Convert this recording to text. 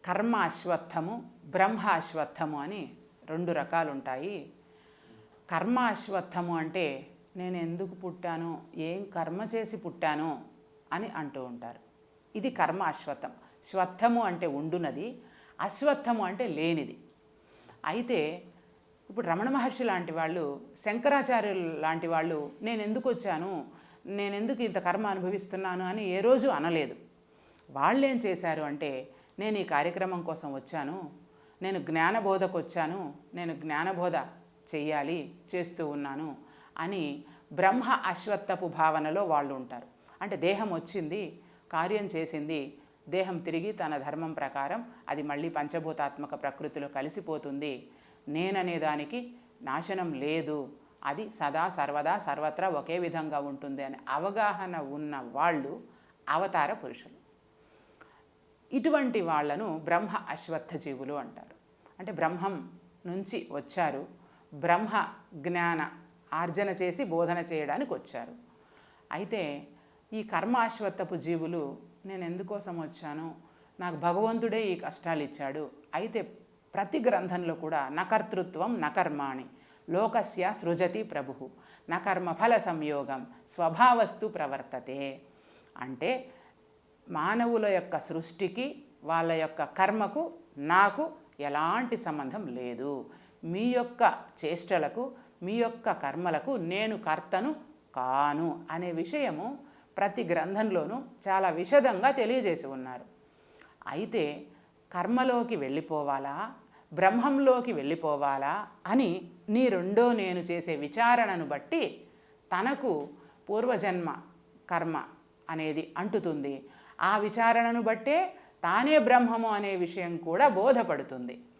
కర్మ అశ్వత్థము, బ్రహ్మ అశ్వత్థము అని రెండు రకాలు ఉంటాయి. కర్మ అశ్వత్థము అంటే నేను ఎందుకు పుట్టాను, ఏం కర్మ చేసి పుట్టాను అని అంటూ ఉంటారు. ఇది కర్మ అశ్వత్థం. శ్వత్థము అంటే ఉండునది, అశ్వత్థము అంటే లేనిది. అయితే ఇప్పుడు రమణ మహర్షి లాంటి వాళ్ళు, శంకరాచార్యులు లాంటి వాళ్ళు నేను ఎందుకు వచ్చాను, నేను ఎందుకు ఇంత కర్మ అనుభవిస్తున్నాను అని ఏ రోజు అనలేదు. వాళ్ళు ఏం చేశారు అంటే, నేను ఈ కార్యక్రమం కోసం వచ్చాను, నేను జ్ఞానబోధకు వచ్చాను, నేను జ్ఞానబోధ చెయ్యాలి, చేస్తూ ఉన్నాను అని బ్రహ్మ అశ్వత్థపు భావనలో వాళ్ళు ఉంటారు. అంటే దేహం వచ్చింది, కార్యం చేసింది, దేహం తిరిగి తన ధర్మం ప్రకారం అది మళ్ళీ పంచభూతాత్మక ప్రకృతిలో కలిసిపోతుంది, నేననే దానికి నాశనం లేదు, అది సదా సర్వదా సర్వత్రా ఒకే విధంగా ఉంటుంది అనే అవగాహన ఉన్న వాళ్ళు అవతార పురుషులు. ఇటువంటి వాళ్లను బ్రహ్మ అశ్వత్థ జీవులు అంటారు. అంటే బ్రహ్మం నుంచి వచ్చారు, బ్రహ్మ జ్ఞాన ఆర్జన చేసి బోధన చేయడానికి వచ్చారు. అయితే ఈ కర్మ అశ్వత్థపు జీవులు నేను ఎందుకోసం వచ్చాను, నాకు భగవంతుడే ఈ కష్టాలు ఇచ్చాడు. అయితే ప్రతి గ్రంథంలో కూడా నకర్తృత్వం నకర్మాణి లోకస్య సృజతి ప్రభు నకర్మఫల సంయోగం స్వభావస్తు ప్రవర్తతే. అంటే మానవుల యొక్క సృష్టికి వాళ్ళ యొక్క కర్మకు నాకు ఎలాంటి సంబంధం లేదు. మీ యొక్క చేష్టలకు మీ యొక్క కర్మలకు నేను కర్తను కాను అనే విషయము ప్రతి గ్రంథంలోనూ చాలా విశదంగా తెలియజేసి ఉన్నారు. అయితే కర్మలోకి వెళ్ళిపోవాలా, బ్రహ్మంలోకి వెళ్ళిపోవాలా అని నీ రెండో నేను చేసే విచారణను బట్టి తనకు పూర్వజన్మ కర్మ అనేది అంటుతుంది. ఆ విచారణను బట్టే తానే బ్రహ్మము అనే విషయం కూడా బోధపడుతుంది.